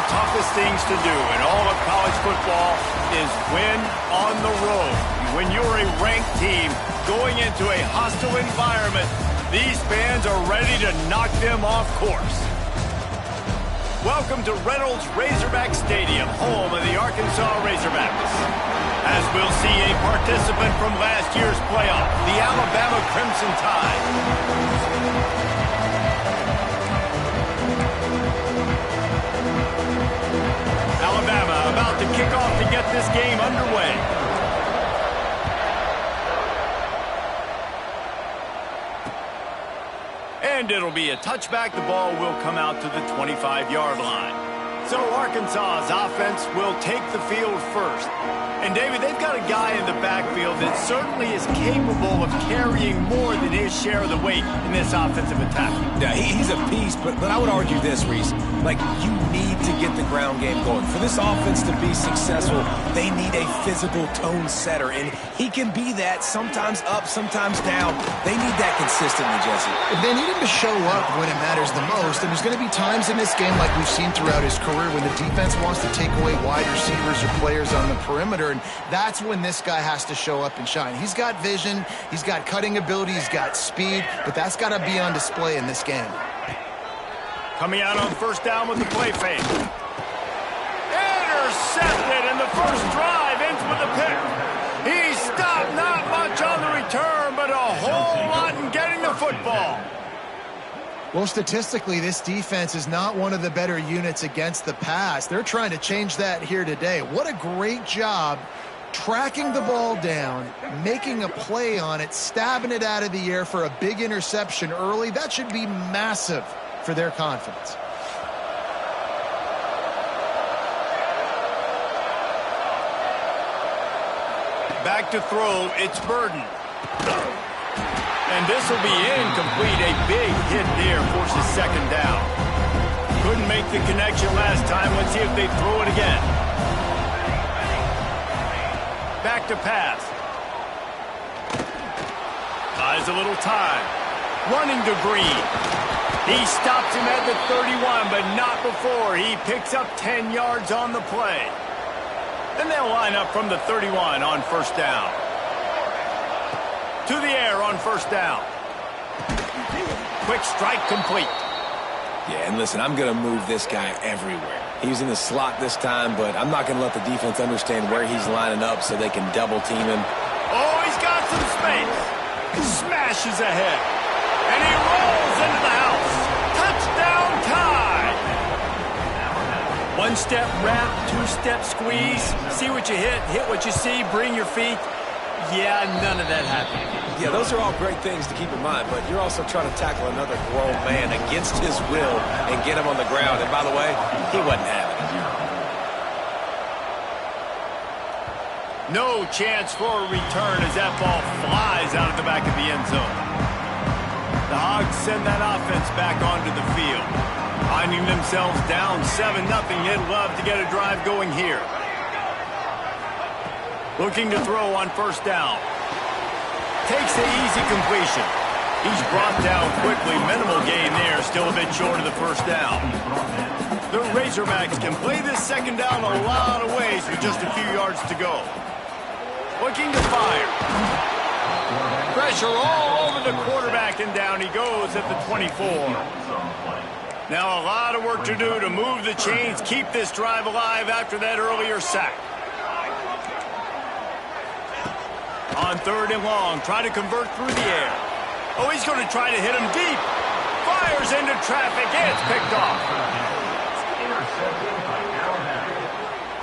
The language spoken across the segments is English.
the toughest things to do in all of college football is win on the road. When you're a ranked team going into a hostile environment, these fans are ready to knock them off course. Welcome to Reynolds Razorback Stadium, home of the Arkansas Razorbacks. As we'll see a participant from last year's playoff, the Alabama Crimson Tide. Alabama about to kick off to get this game underway. And it'll be a touchback. The ball will come out to the 25-yard line. So Arkansas's offense will take the field first. And, David, they've got a guy in the backfield that certainly is capable of carrying more than his share of the weight in this offensive attack. Yeah, he's a beast, but I would argue this, Reese. Like, you need to get the ground game going. For this offense to be successful, they need a physical tone setter, and he can be that, sometimes up, sometimes down. They need that consistently, Jesse. They need him to show up when it matters the most, and there's going to be times in this game like we've seen throughout his career when the defense wants to take away wide receivers or players on the perimeter, and that's when this guy has to show up and shine. He's got vision, he's got cutting ability, he's got speed, but that's got to be on display in this game. Coming out on first down with the play fake. Intercepted, and the first drive ends with a pick. He stopped not much on the return, but a whole lot in getting the football. Well, statistically, this defense is not one of the better units against the pass. They're trying to change that here today. What a great job tracking the ball down, making a play on it, stabbing it out of the air for a big interception early. That should be massive for their confidence. Back to throw, it's Burden. And this will be incomplete. A big hit there forces second down. Couldn't make the connection last time. Let's see if they throw it again. Back to pass. Buys a little time. Running to Green. He stops him at the 31, but not before. He picks up 10 yards on the play. Then they'll line up from the 31 on first down. To the air on first down. Quick strike complete. Yeah, and listen, I'm going to move this guy everywhere. He's in the slot this time, but I'm not going to let the defense understand where he's lining up so they can double team him. Oh, he's got some space. Smashes ahead. And he rolls into the house. Touchdown Tide. One-step wrap, two-step squeeze. See what you hit what you see, bring your feet. Yeah, none of that happened. Yeah, those are all great things to keep in mind, but you're also trying to tackle another grown man against his will and get him on the ground. And by the way, he wasn't having it. No chance for a return as that ball flies out of the back of the end zone. The Hogs send that offense back onto the field. Finding themselves down 7-0, they'd love to get a drive going here. Looking to throw on first down. Takes the easy completion. He's brought down quickly. Minimal gain there. Still a bit short of the first down. The Razorbacks can play this second down a lot of ways with just a few yards to go. Looking to fire. Pressure all over the quarterback, and down he goes at the 24. Now a lot of work to do to move the chains, keep this drive alive after that earlier sack. On third and long, try to convert through the air. Oh, he's going to try to hit him deep. Fires into traffic. It's picked off.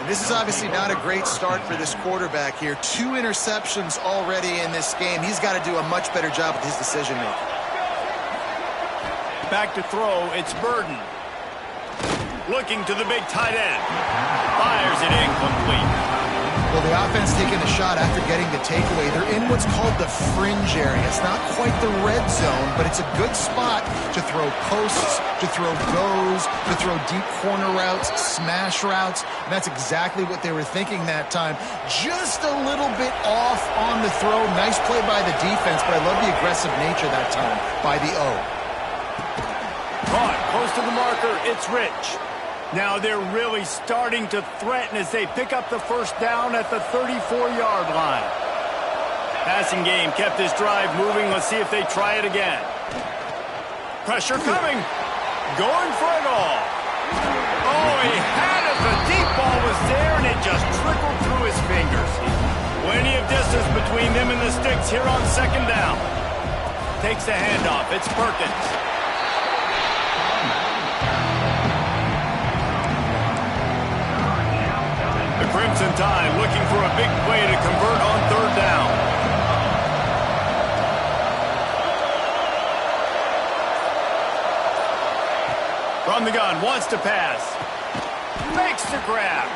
And this is obviously not a great start for this quarterback here. 2 interceptions already in this game. He's got to do a much better job with his decision-making. Back to throw, it's Burden. Looking to the big tight end. Fires it incomplete. Well, the offense taking a shot after getting the takeaway. They're in what's called the fringe area. It's not quite the red zone, but it's a good spot to throw posts, to throw goes, to throw deep corner routes, smash routes. And that's exactly what they were thinking that time. Just a little bit off on the throw. Nice play by the defense, but I love the aggressive nature that time by the O. Caught close to the marker. It's Rich. Now they're really starting to threaten as they pick up the first down at the 34-yard line. Passing game kept this drive moving. Let's see if they try it again. Pressure coming. Going for it all. Oh, he had it. The deep ball was there, and it just trickled through his fingers. Plenty of distance between them and the sticks here on second down. Takes the handoff. It's Perkins. The Crimson Tide looking for a big play to convert on third down. From the gun, wants to pass. Makes the grab.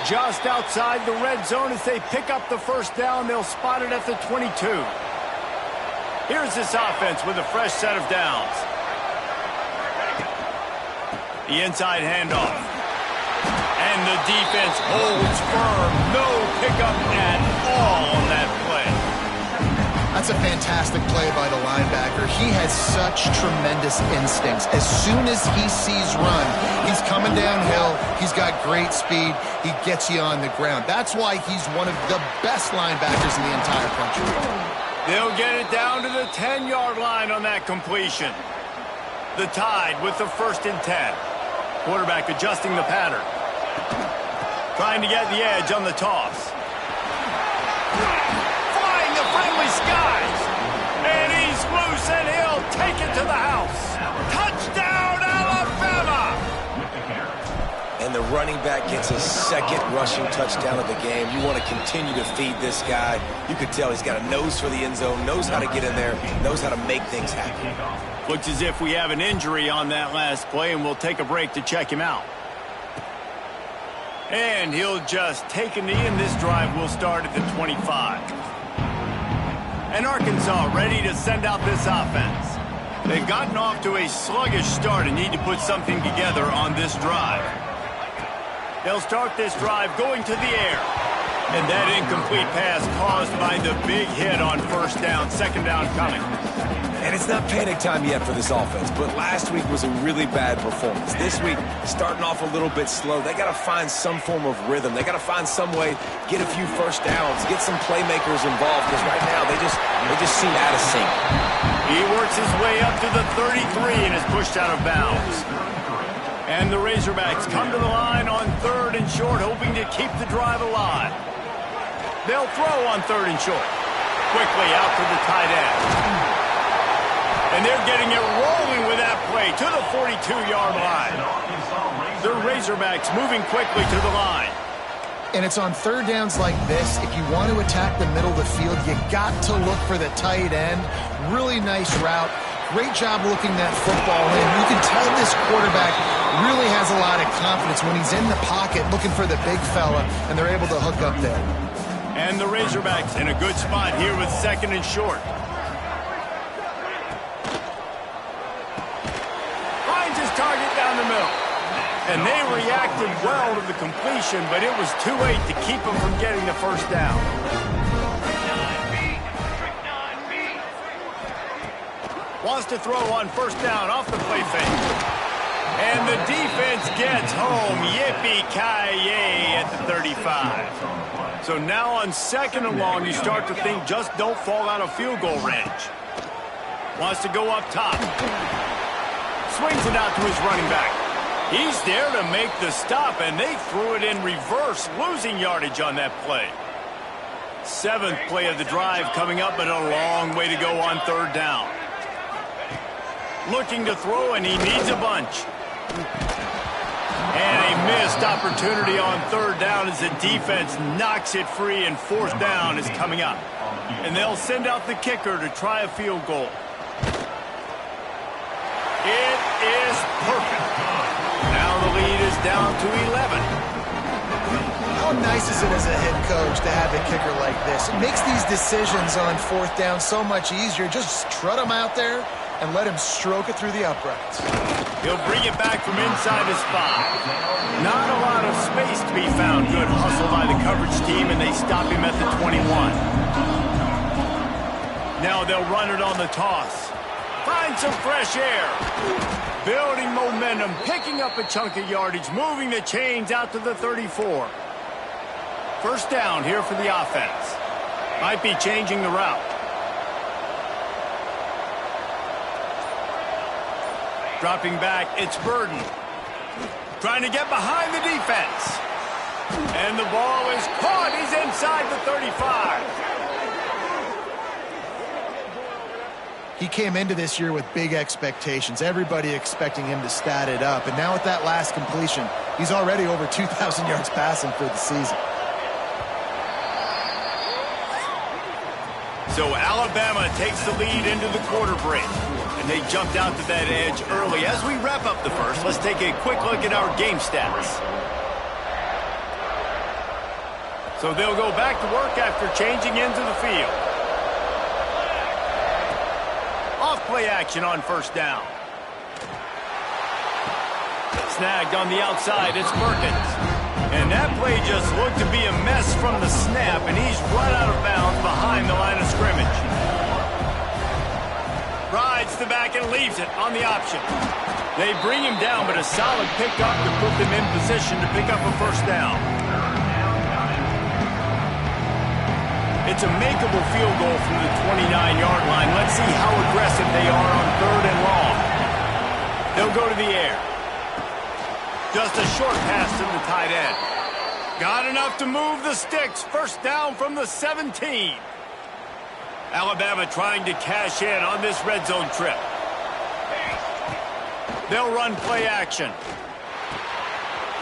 Just outside the red zone as they pick up the first down. They'll spot it at the 22. Here's this offense with a fresh set of downs. The inside handoff. And the defense holds firm. No pickup at all on that play. That's a fantastic play by the linebacker. He has such tremendous instincts. As soon as he sees run, he's coming downhill. He's got great speed. He gets you on the ground. That's why he's one of the best linebackers in the entire country. They'll get it down to the 10-yard line on that completion. The Tide with the 1st and 10. Quarterback adjusting the pattern. Trying to get the edge on the toss. Flying the friendly skies. And he's loose, and he'll take it to the house. Touchdown, Alabama! And the running back gets his second rushing touchdown of the game. You want to continue to feed this guy. You could tell he's got a nose for the end zone, knows how to get in there, knows how to make things happen. Looks as if we have an injury on that last play, and we'll take a break to check him out. And he'll just take a knee, and this drive will start at the 25. And Arkansas ready to send out this offense. They've gotten off to a sluggish start and need to put something together on this drive. They'll start this drive going to the air. And that incomplete pass caused by the big hit on first down, second down coming. And it's not panic time yet for this offense, but last week was a really bad performance. This week, starting off a little bit slow. They got to find some form of rhythm. They got to find some way, get a few first downs, get some playmakers involved, because right now they just seem out of sync. He works his way up to the 33 and is pushed out of bounds. And the Razorbacks come to the line on 3rd and short, hoping to keep the drive alive. They'll throw on 3rd and short. Quickly out to the tight end. And they're getting it rolling with that play to the 42-yard line. The Razorbacks moving quickly to the line. And it's on third downs like this. If you want to attack the middle of the field, you got to look for the tight end. Really nice route. Great job looking that football in. You can tell this quarterback really has a lot of confidence when he's in the pocket looking for the big fella, and they're able to hook up there. And the Razorbacks in a good spot here with 2nd and short. Finds his target down the middle. And they reacted well to the completion, but it was too late to keep him from getting the first down. Wants to throw on first down off the play fake. And the defense gets home. Yippee-ki-yay at the 35. So now on 2nd and long, you start to think just don't fall out of field goal range. Wants to go up top. Swings it out to his running back. He's there to make the stop, and they threw it in reverse, losing yardage on that play. 7th play of the drive coming up, but a long way to go on 3rd down. Looking to throw, and he needs a bunch. And a missed opportunity on 3rd down as the defense knocks it free, and 4th down is coming up. And they'll send out the kicker to try a field goal. It is perfect. Now the lead is down to 11. How nice is it as a head coach to have a kicker like this? It makes these decisions on 4th down so much easier. Just strut him out there and let him stroke it through the uprights. He'll bring it back from inside his 5. Not a lot of space to be found. Good hustle by the coverage team, and they stop him at the 21. Now they'll run it on the toss. Find some fresh air. Building momentum momentum, picking up a chunk of yardage, moving the chains out to the 34. First down here for the offense. Might be changing the route. Dropping back, it's Burden. Trying to get behind the defense. And the ball is caught. He's inside the 35. He came into this year with big expectations. Everybody expecting him to stat it up. And now with that last completion, he's already over 2,000 yards passing for the season. So Alabama takes the lead into the quarter break. And they jumped out to that edge early. As we wrap up the first, let's take a quick look at our game stats. So they'll go back to work after changing into the field. Off play action on first down. Snagged on the outside, it's Perkins. And that play just looked to be a mess from the snap, and he's run out of bounds behind the line of scrimmage. Rides the back and leaves it on the option. They bring him down, but a solid pickup to put them in position to pick up a first down. It's a makeable field goal from the 29-yard line. Let's see how aggressive they are on 3rd and long. They'll go to the air. Just a short pass to the tight end. Got enough to move the sticks. First down from the 17. Alabama trying to cash in on this red zone trip. They'll run play action.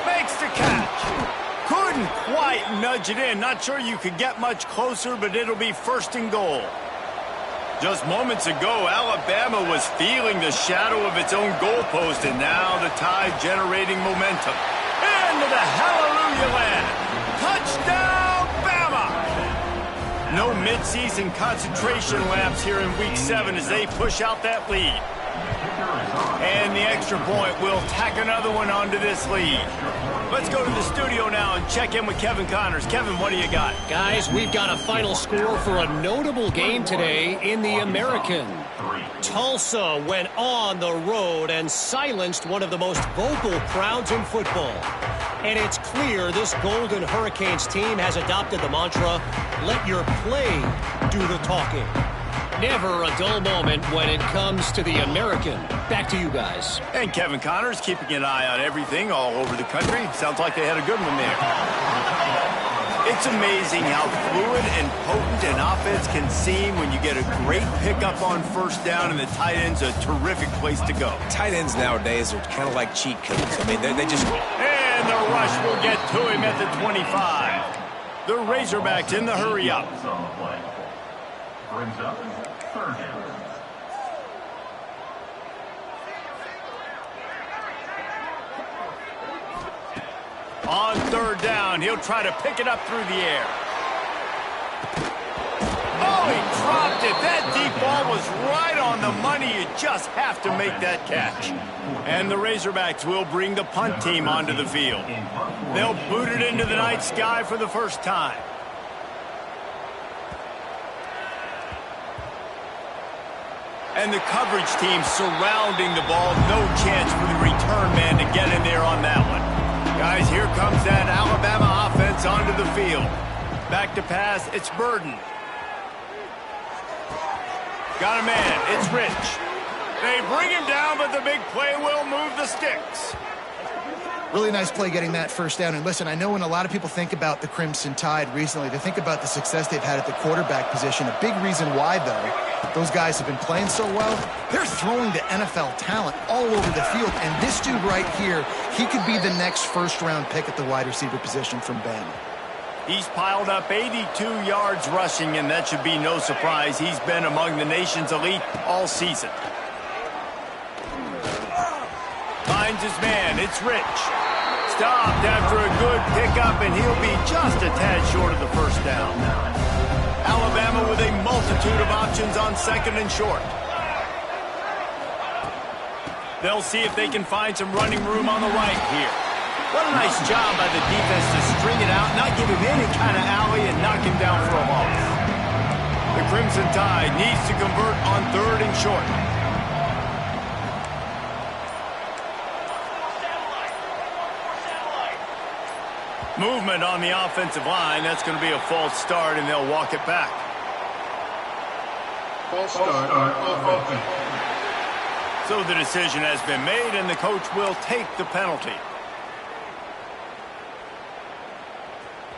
Makes the catch. Couldn't quite nudge it in. Not sure you could get much closer, but it'll be 1st and goal. Just moments ago, Alabama was feeling the shadow of its own goalpost, and now the Tide generating momentum. Into the hallelujah land. Touchdown, Bama! No midseason concentration laps here in Week 7 as they push out that lead. And the extra point will tack another one onto this lead. Let's go to the studio now and check in with Kevin Connors. Kevin, what do you got? Guys, we've got a final score for a notable game today in the American. Tulsa went on the road and silenced one of the most vocal crowds in football. And it's clear this Golden Hurricanes team has adopted the mantra, let your play do the talking. Never a dull moment when it comes to the American. Back to you guys. And Kevin Connors keeping an eye on everything all over the country. Sounds like they had a good one there. It's amazing how fluid and potent an offense can seem when you get a great pickup on first down and the tight end's a terrific place to go. Tight ends nowadays are kind of like cheat codes. I mean, they just... And the rush will get to him at the 25. The Razorbacks in the hurry up. Brings up 3rd down. On 3rd down, he'll try to pick it up through the air. Oh, he dropped it. That deep ball was right on the money. You just have to make that catch. And the Razorbacks will bring the punt team onto the field. They'll boot it into the night sky for the first time. And the coverage team surrounding the ball. No chance for the return man to get in there on that one. Guys, here comes that Alabama offense onto the field. Back to pass, it's Burden. Got a man, it's Rich. They bring him down, but the big play will move the sticks. Really nice play getting that first down. And listen, I know when a lot of people think about the Crimson Tide recently, they think about the success they've had at the quarterback position. A big reason why, though, those guys have been playing so well, they're throwing to NFL talent all over the field. And this dude right here, he could be the next first-round pick at the wide receiver position from Bama. He's piled up 82 yards rushing, and that should be no surprise. He's been among the nation's elite all season. Finds his man, it's Rich. Stopped after a good pickup, and he'll be just a tad short of the first down. Alabama with a multitude of options on 2nd and short. They'll see if they can find some running room on the right here. What a nice job by the defense to string it out, not give him any kind of alley, and knock him down for a loss. The Crimson Tide needs to convert on 3rd and short. Movement on the offensive line. That's going to be a false start, and they'll walk it back. False start on offense. So the decision has been made, and the coach will take the penalty.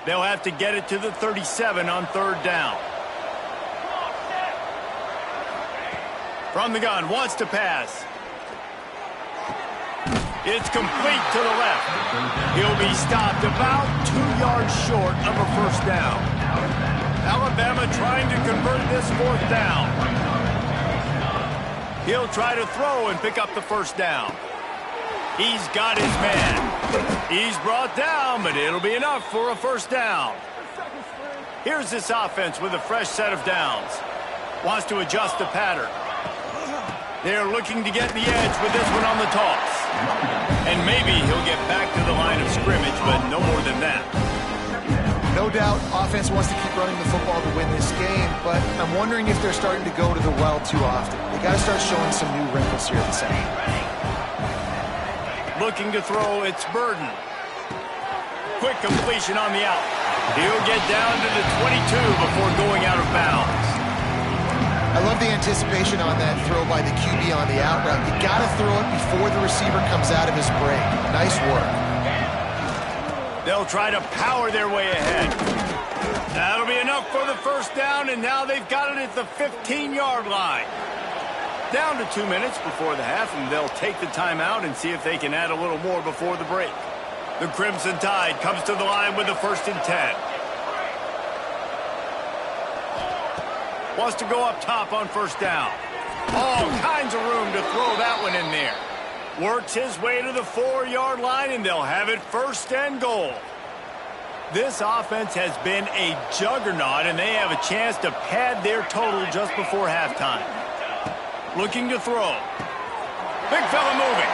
They'll have to get it to the 37 on third down. From the gun, wants to pass. It's complete to the left. He'll be stopped about 2 yards short of a first down. Alabama trying to convert this fourth down. He'll try to throw and pick up the first down. He's got his man. He's brought down, but it'll be enough for a first down. Here's this offense with a fresh set of downs. Wants to adjust the pattern. They're looking to get the edge with this one on the toss. And maybe he'll get back to the line of scrimmage, but no more than that. No doubt, offense wants to keep running the football to win this game, but I'm wondering if they're starting to go to the well too often. They got to start showing some new wrinkles here in the second. Looking to throw, it's Burden. Quick completion on the out. He'll get down to the 22 before going out of bounds. I love the anticipation on that throw by the QB on the out route. You got to throw it before the receiver comes out of his break. Nice work. They'll try to power their way ahead. That'll be enough for the first down, and now they've got it at the 15-yard line. Down to 2 minutes before the half, and they'll take the timeout and see if they can add a little more before the break. The Crimson Tide comes to the line with the 1st and 10. Wants to go up top on first down. All kinds of room to throw that one in there. Works his way to the 4-yard line, and they'll have it 1st and goal. This offense has been a juggernaut, and they have a chance to pad their total just before halftime. Looking to throw. Big fella moving.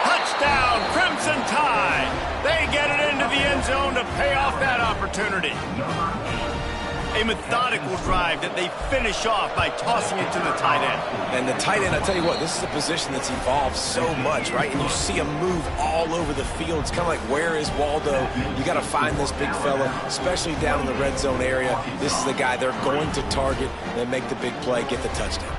Touchdown, Crimson Tide. They get it into the end zone to pay off that opportunity. A methodical drive that they finish off by tossing it to the tight end. And the tight end, I tell you what, this is a position that's evolved so much, right? And you see him move all over the field. It's kind of like, where is Waldo? You got to find this big fella, especially down in the red zone area. This is the guy they're going to target and make the big play, get the touchdown.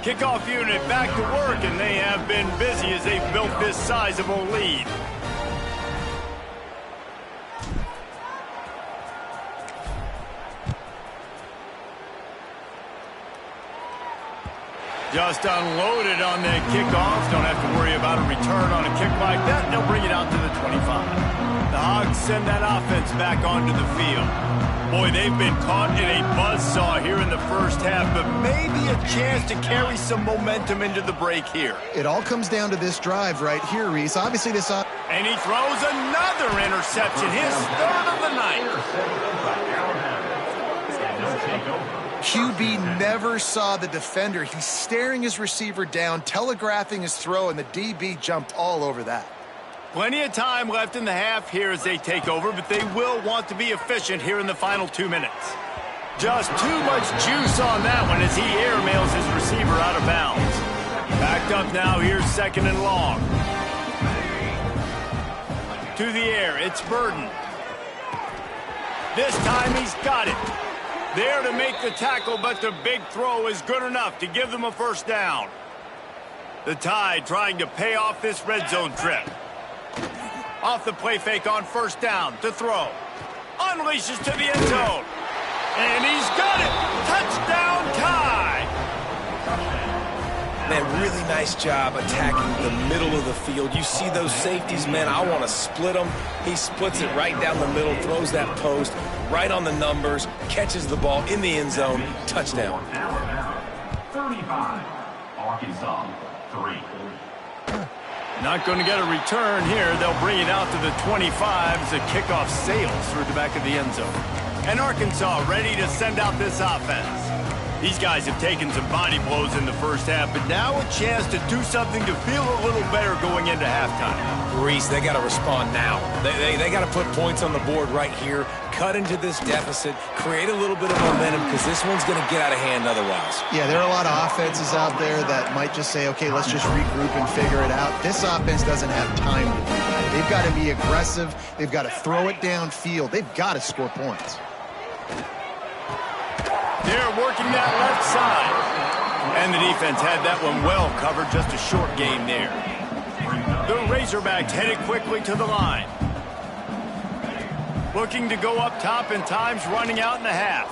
Kickoff unit back to work, and they have been busy as they've built this sizable lead. Just unloaded on that kickoff. Don't have to worry about a return on a kick like that. They'll bring it out to the 25. The Hogs send that offense back onto the field. Boy, they've been caught in a buzzsaw here in the first half, but maybe a chance to carry some momentum into the break here. It all comes down to this drive right here, Reese. Obviously, this... And he throws another interception, his 3rd of the night. QB never saw the defender. He's staring his receiver down, telegraphing his throw, and the DB jumped all over that. Plenty of time left in the half here as they take over, but they will want to be efficient here in the final 2 minutes. Just too much juice on that one as he airmails his receiver out of bounds. Backed up now, here's 2nd and long. To the air, it's Burden. This time he's got it. There to make the tackle, but the big throw is good enough to give them a first down. The Tide trying to pay off this red zone trip. Off the play fake on first down to throw. Unleashes to the end zone. And he's got it. Touchdown Tide. Man, really nice job attacking the middle of the field. You see those safeties, man, I want to split them. He splits it right down the middle, throws that post, right on the numbers, catches the ball in the end zone. Touchdown. 35, Arkansas, 3. Not going to get a return here. They'll bring it out to the 25 as the kickoff sails through the back of the end zone. And Arkansas ready to send out this offense. These guys have taken some body blows in the first half, but now a chance to do something to feel a little better going into halftime. Reese, they got to respond now. They got to put points on the board right here, cut into this deficit, create a little bit of momentum because this one's going to get out of hand otherwise. Yeah, there are a lot of offenses out there that might just say, okay, let's just regroup and figure it out. This offense doesn't have time to do that. They've got to be aggressive. They've got to throw it downfield. They've got to score points. They're working that left side. And the defense had that one well covered, just a short gain there. The Razorbacks headed quickly to the line. Looking to go up top, and time's running out in the half.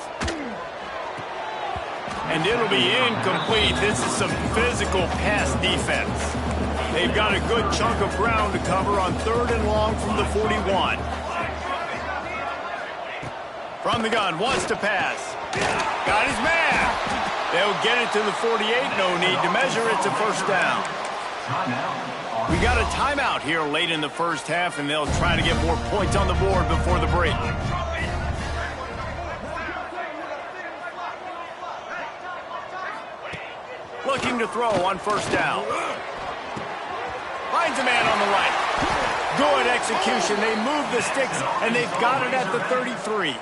And it'll be incomplete. This is some physical pass defense. They've got a good chunk of ground to cover on 3rd and long from the 41. From the gun, wants to pass. Got his man. They'll get it to the 48. No need to measure. It's a first down. We got a timeout here late in the first half, and they'll try to get more points on the board before the break. Looking to throw on first down. Finds a man on the right. Good execution. They move the sticks, and they've got it at the 33.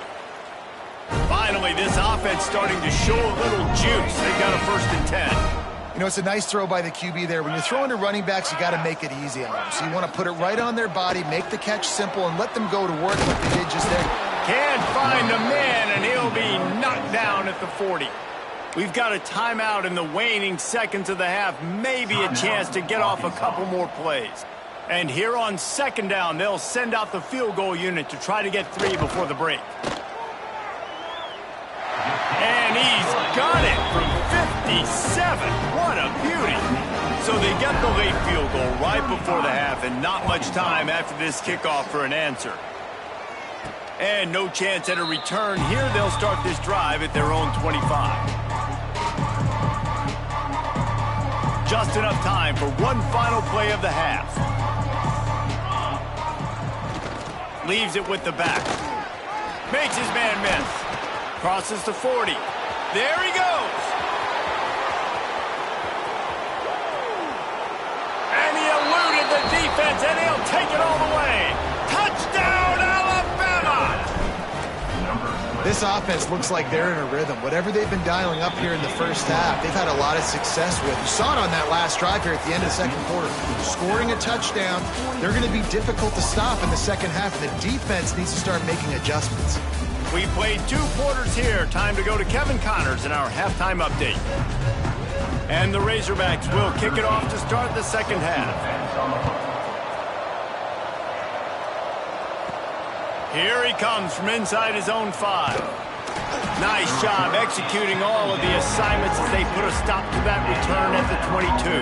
Finally, this offense starting to show a little juice. They've got a 1st and 10. You know, it's a nice throw by the QB there. When you're throwing to running backs, you got to make it easy on them. So you want to put it right on their body, make the catch simple, and let them go to work like they did just there. Can't find the man, and he'll be knocked down at the 40. We've got a timeout in the waning seconds of the half. Maybe a chance to get off a couple more plays. And here on 2nd down, they'll send out the field goal unit to try to get 3 before the break. And he's got it from 57. What a beauty. So they get the late field goal right before the half, and not much time after this kickoff for an answer. And no chance at a return here. They'll start this drive at their own 25. Just enough time for one final play of the half. Leaves it with the back. Makes his man miss. Crosses the 40. There he goes. And he eluded the defense, and he'll take it all the way. Touchdown, Alabama! This offense looks like they're in a rhythm. Whatever they've been dialing up here in the first half, they've had a lot of success with. You saw it on that last drive here at the end of the 2nd quarter. Scoring a touchdown, they're going to be difficult to stop in the 2nd half, and the defense needs to start making adjustments. We played 2 quarters here. Time to go to Kevin Connors in our halftime update. And the Razorbacks will kick it off to start the 2nd half. Here he comes from inside his own 5. Nice job executing all of the assignments as they put a stop to that return at the 22.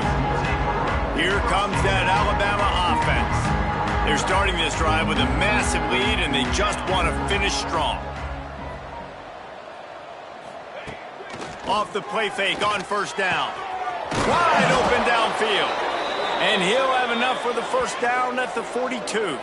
Here comes that Alabama offense. They're starting this drive with a massive lead, and they just want to finish strong. Off the play fake on 1st down. Wide open downfield. And he'll have enough for the 1st down at the 42.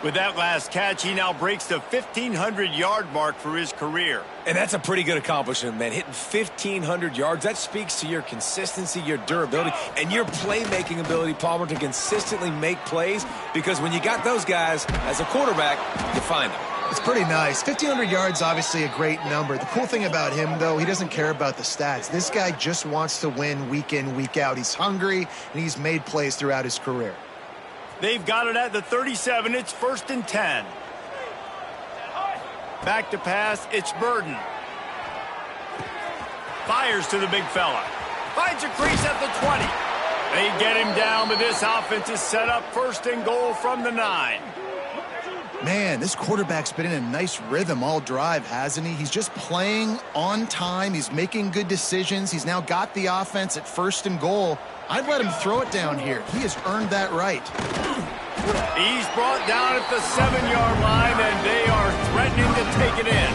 With that last catch, he now breaks the 1,500-yard mark for his career. And that's a pretty good accomplishment, man. Hitting 1,500 yards, that speaks to your consistency, your durability, and your playmaking ability, Palmer, to consistently make plays. Because when you got those guys, as a quarterback, you find them. It's pretty nice. 1,500 yards, obviously a great number. The cool thing about him, though, he doesn't care about the stats. This guy just wants to win week in, week out. He's hungry, and he's made plays throughout his career. They've got it at the 37. It's 1st and 10. Back to pass. It's Burden. Fires to the big fella. Finds a crease at the 20. They get him down, but this offense is set up 1st and goal from the 9. Man, this quarterback's been in a nice rhythm all drive, hasn't he? He's just playing on time. He's making good decisions. He's now got the offense at 1st and goal. I'd let him throw it down here. He has earned that right. He's brought down at the 7-yard line, and they are threatening to take it in.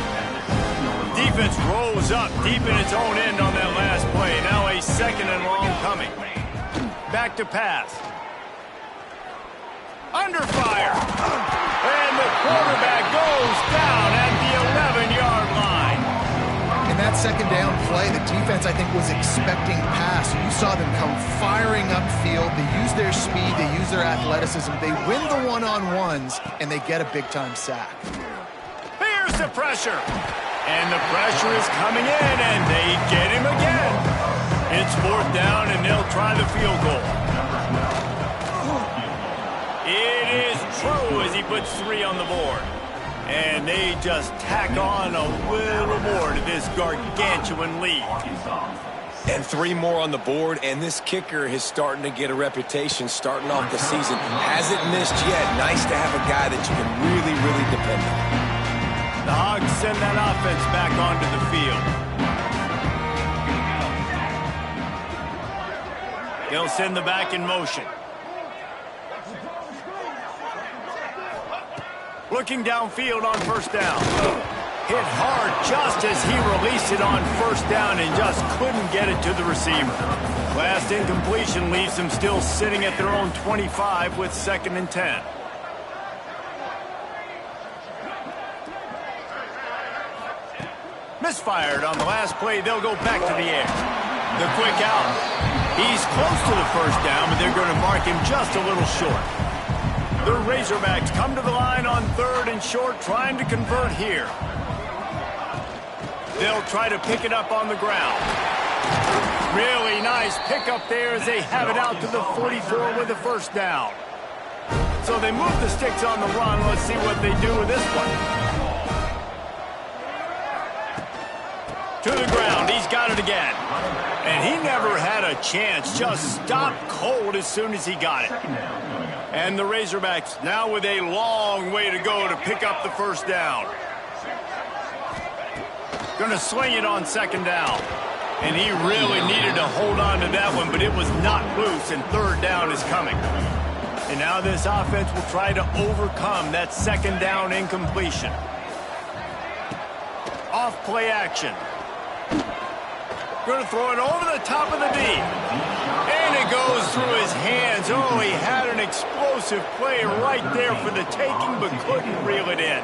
Defense rolls up deep in its own end on that last play. Now a 2nd and long coming. Back to pass. Under fire. And the quarterback goes down at the 11-yard line. And that's second down play, the defense, I think, was expecting pass. You saw them come firing upfield. They use their speed. They use their athleticism. They win the one-on-ones, and they get a big-time sack. Here's the pressure. And the pressure is coming in, and they get him again. It's fourth down, and they'll try the field goal. It is true as he puts 3 on the board. And they just tack on a little more to this gargantuan lead. And 3 more on the board, and this kicker is starting to get a reputation starting off the season. Hasn't missed yet. Nice to have a guy that you can really, really depend on. The Hogs send that offense back onto the field. They'll send the back in motion. Looking downfield on first down. Hit hard just as he released it on first down and just couldn't get it to the receiver. Last incompletion leaves them still sitting at their own 25 with 2nd and 10. Misfired on the last play. They'll go back to the air. The quick out. He's close to the first down, but they're going to mark him just a little short. The Razorbacks come to the line on 3rd and short, trying to convert here. They'll try to pick it up on the ground. Really nice pickup there as they have it out to the 44 with the first down. So they move the sticks on the run. Let's see what they do with this one. To the ground. He's got it again. And he never had a chance. Just stopped cold as soon as he got it. And the Razorbacks now with a long way to go to pick up the first down. Going to sling it on 2nd down. And he really needed to hold on to that one, but it was not loose, and 3rd down is coming. And now this offense will try to overcome that 2nd down incompletion. Off play action. Going to throw it over the top of the D. And it goes through his hands. Oh, he had an explosive play right there for the taking, but couldn't reel it in.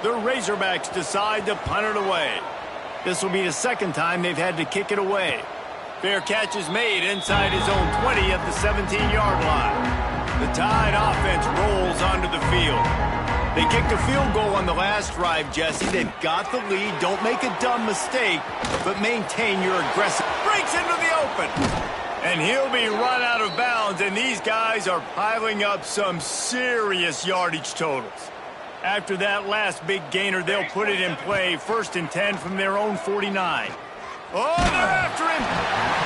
The Razorbacks decide to punt it away. This will be the 2nd time they've had to kick it away. Fair catch is made inside his own 20 at the 17-yard line. The Tide offense rolls onto the field. They kicked a field goal on the last drive, Jesse. They've got the lead. Don't make a dumb mistake, but maintain your aggressive. Breaks into the open. And he'll be run out of bounds, and these guys are piling up some serious yardage totals. After that last big gainer, they'll put it in play. 1st and 10 from their own 49. Oh, they're after him.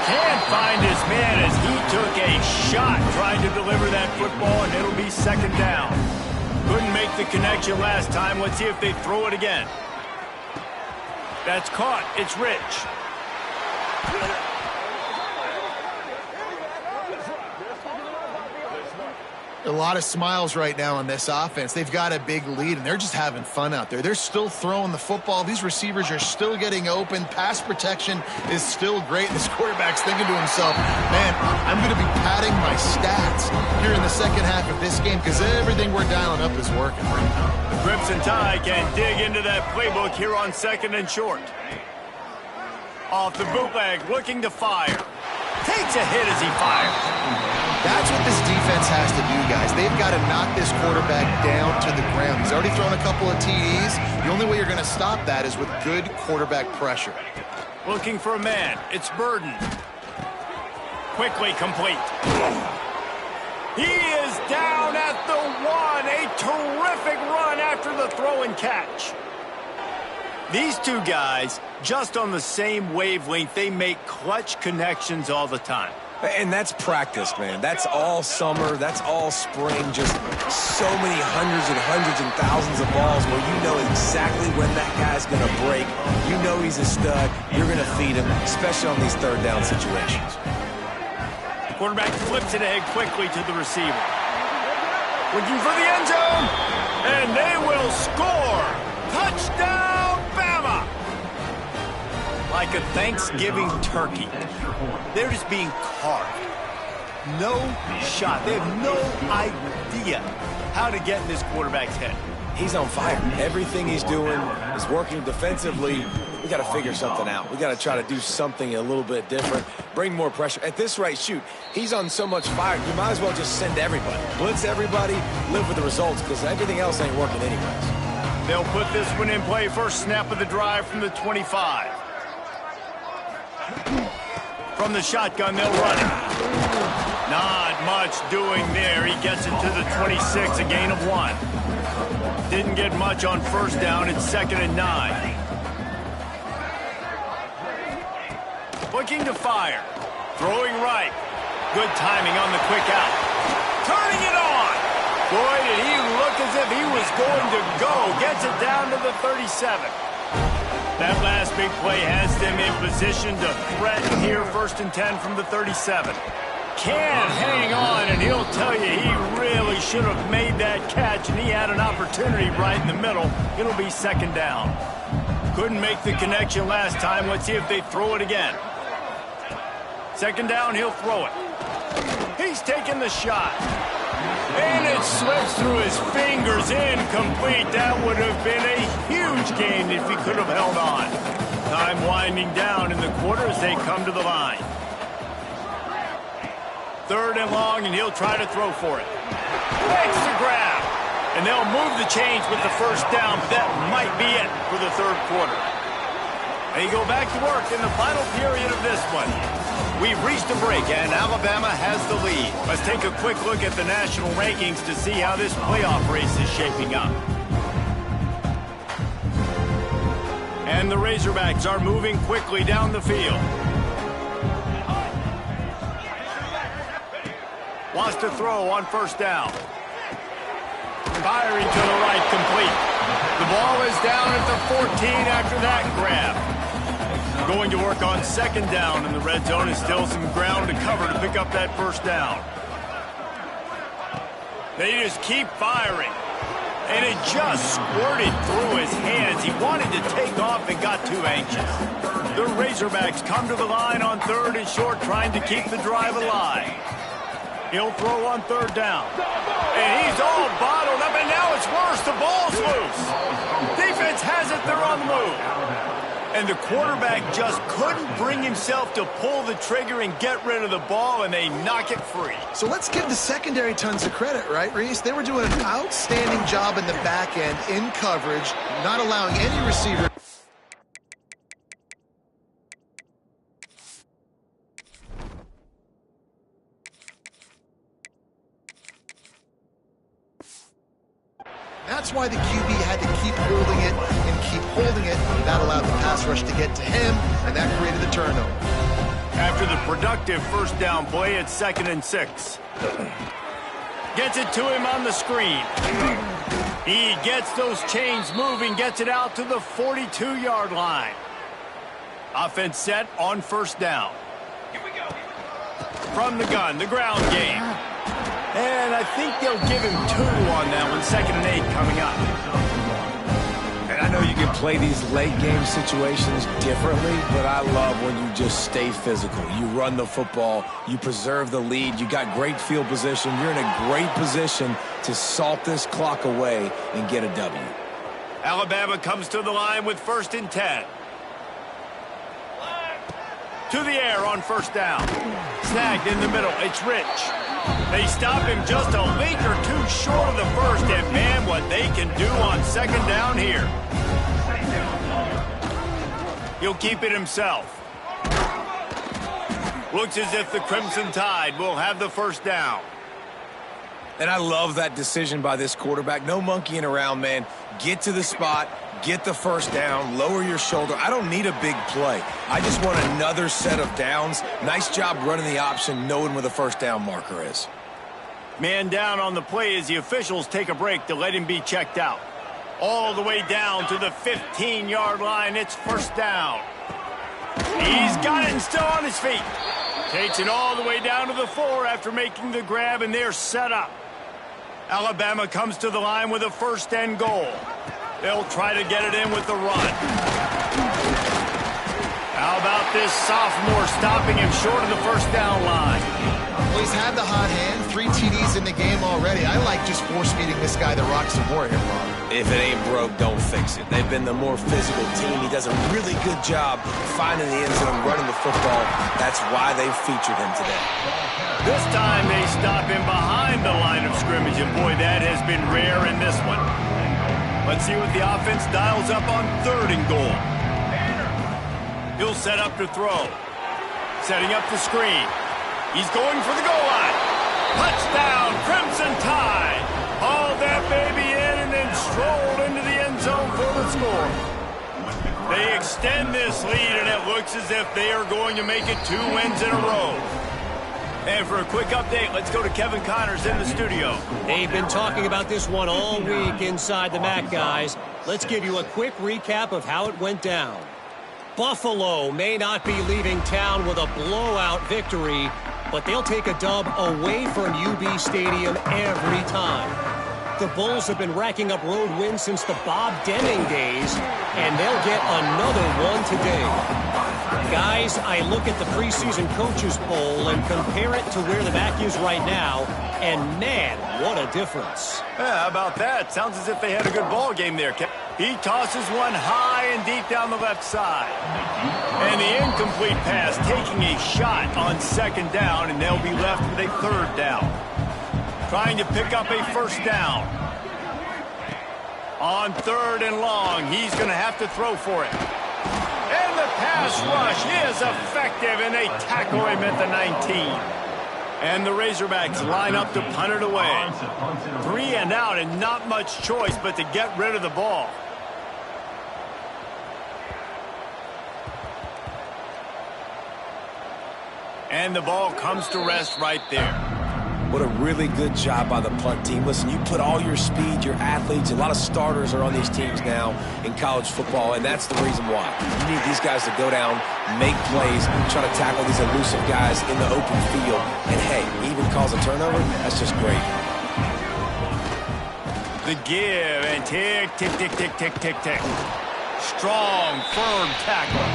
Can't find his man as he took a shot trying to deliver that football, and it'll be 2nd down. Couldn't make the connection last time. Let's see if they throw it again. That's caught. It's Rich. A lot of smiles right now on this offense. They've got a big lead, and they're just having fun out there. They're still throwing the football. These receivers are still getting open. Pass protection is still great. This quarterback's thinking to himself, man, I'm going to be padding my stats here in the 2nd half of this game because everything we're dialing up is working. The Crimson Tide can dig into that playbook here on 2nd and short. Off the bootleg, looking to fire. Takes a hit as he fires. That's what this defense has to do, guys. They've got to knock this quarterback down to the ground. He's already thrown a couple of TDs. The only way you're going to stop that is with good quarterback pressure. Looking for a man. It's Burden. Quickly complete. He is down at the 1. A terrific run after the throw and catch. These two guys, just on the same wavelength, they make clutch connections all the time. And that's practice, man. That's all summer. That's all spring. Just so many hundreds and thousands of balls where you know exactly when that guy's going to break. You know he's a stud. You're going to feed him, especially on these 3rd down situations. Quarterback flips it ahead quickly to the receiver. Looking for the end zone. And they will score. Touchdown, Bama. Like a Thanksgiving turkey. They're just being carved. No shot. They have no idea how to get in this quarterback's head. He's on fire. Everything he's doing is working defensively. we got to figure something out. We got to try to do something a little bit different, bring more pressure. At this rate, shoot, he's on so much fire, you might as well just send everybody. Blitz everybody, live with the results, because everything else ain't working anyways. They'll put this one in play. First snap of the drive from the 25. From the shotgun, they'll run it. Not much doing there. He gets it to the 26, a gain of 1. Didn't get much on first down. It's 2nd and 9. Looking to fire. Throwing right. Good timing on the quick out. Turning it on. Boy, did he look as if he was going to go. Gets it down to the 37. That last big play has them in position to threaten here. 1st and 10 from the 37. Can't hang on, and he'll tell you he really should have made that catch, and he had an opportunity right in the middle. It'll be 2nd down. Couldn't make the connection last time. Let's see if they throw it again. 2nd down, he'll throw it. He's taking the shot. And it slips through his fingers, incomplete. That would have been a huge gain if he could have held on. Time winding down in the quarter as they come to the line. 3rd and long, and he'll try to throw for it. Makes the grab. And they'll move the chains with the first down. That might be it for the 3rd quarter. They go back to work in the final period of this one. We've reached a break, and Alabama has the lead. Let's take a quick look at the national rankings to see how this playoff race is shaping up. And the Razorbacks are moving quickly down the field. Wants to throw on first down. Firing to the right, complete. The ball is down at the 14 after that grab. Going to work on 2nd down in the red zone, and still some ground to cover to pick up that first down. They just keep firing. And it just squirted through his hands. He wanted to take off and got too anxious. The Razorbacks come to the line on 3rd and short, trying to keep the drive alive. He'll throw on 3rd down. And he's all bottled up, and now it's worse. The ball's loose. Defense has it. They're on the move. And the quarterback just couldn't bring himself to pull the trigger and get rid of the ball, and they knock it free. So let's give the secondary tons of credit, right, Reese? They were doing an outstanding job in the back end, in coverage, not allowing any receiver. That's why the QB had to keep holding it and keep holding it. That allowed the pass rush to get to him, and that created the turnover. After the productive first down play, it's 2nd and 6. Gets it to him on the screen. He gets those chains moving, gets it out to the 42-yard line. Offense set on 1st down. From the gun, the ground game. And I think they'll give him 2 on that one. 2nd and 8 coming up. And I know you can play these late game situations differently, but I love when you just stay physical. You run the football, you preserve the lead, you got great field position. You're in a great position to salt this clock away and get a W. Alabama comes to the line with 1st and 10. To the air on 1st down. Snagged in the middle. It's Rich. They stop him just a link or 2 short of the first, and man, what they can do on 2nd down here. He'll keep it himself. Looks as if the Crimson Tide will have the first down. And I love that decision by this quarterback. No monkeying around, man. Get to the spot, get the first down, lower your shoulder. I don't need a big play. I just want another set of downs. Nice job running the option, knowing where the first down marker is. Man down on the play as the officials take a break to let him be checked out. All the way down to the 15-yard line. It's 1st down. He's got it and still on his feet. Takes it all the way down to the 4 after making the grab, and they're set up. Alabama comes to the line with a 1st and goal. They'll try to get it in with the run. How about this sophomore stopping him short of the first down line? Well, he's had the hot hand, 3 TDs in the game already. I like just force-feeding this guy the rock some more here, Bob. If it ain't broke, don't fix it. They've been the more physical team. He does a really good job finding the end zone, running the football. That's why they've featured him today. This time they stop him behind the line of scrimmage, and boy, that has been rare in this one. Let's see what the offense dials up on 3rd and goal. He'll set up to throw. Setting up the screen. He's going for the goal line. Touchdown, Crimson Tide. Hauled that baby in and then strolled into the end zone for the score. They extend this lead, and it looks as if they are going to make it 2 wins in a row. And for a quick update, let's go to Kevin Connors in the studio. They've been talking about this one all week inside the MAC, guys. Let's give you a quick recap of how it went down. Buffalo may not be leaving town with a blowout victory, but they'll take a dub away from UB Stadium every time. The Bulls have been racking up road wins since the Bob Deming days, and they'll get another one today. Guys, I look at the preseason coaches poll and compare it to where the MAC is right now, and man, what a difference. Yeah, how about that? Sounds as if they had a good ball game there. He tosses one high and deep down the left side. And the incomplete pass taking a shot on 2nd down, and they'll be left with a 3rd down. Trying to pick up a 1st down. On 3rd and long, he's going to have to throw for it. And the pass rush is effective, and they tackle him at the 19. And the Razorbacks line up to punt it away. 3 and out, and not much choice but to get rid of the ball. And the ball comes to rest right there. What a really good job by the punt team. Listen, you put all your speed, your athletes, a lot of starters are on these teams now in college football, and that's the reason why. You need these guys to go down, make plays, try to tackle these elusive guys in the open field. And, hey, even calls a turnover, that's just great. The give, and tick, tick, tick, tick, tick, tick, tick. Strong, firm tackle.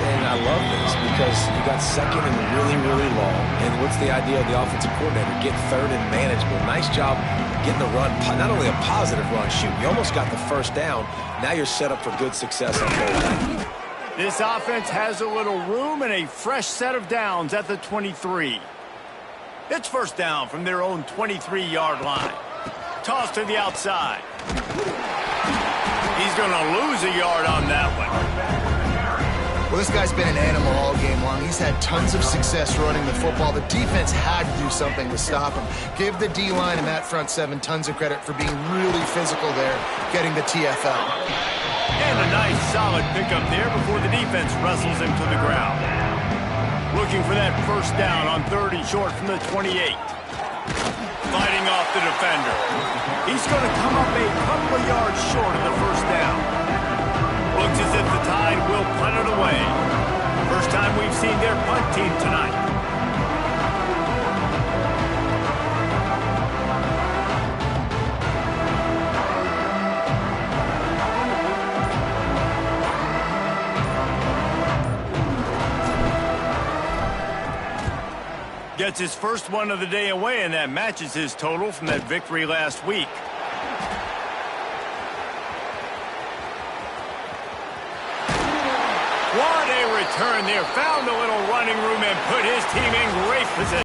And I love this because you got 2nd and really, really long. And what's the idea of the offensive coordinator? Get 3rd and manageable. Nice job getting the run. Not only a positive run, shoot, you almost got the 1st down. Now you're set up for good success on 3rd down. This offense has a little room and a fresh set of downs at the 23. It's 1st down from their own 23-yard line. Toss to the outside. He's going to lose a yard on that one. Well, this guy's been an animal all game long. He's had tons of success running the football. The defense had to do something to stop him. Give the D-line and that front 7 tons of credit for being really physical there, getting the TFL. And a nice solid pickup there before the defense wrestles him to the ground. Looking for that 1st down on 3rd and short from the 28. Fighting off the defender. He's going to come up a couple of yards short of the 1st down. Looks as if the Tide will punt it away. First time we've seen their punt team tonight. Gets his first one of the day away, and that matches his total from that victory last week. What a return there. Found a little running room and put his team in great position.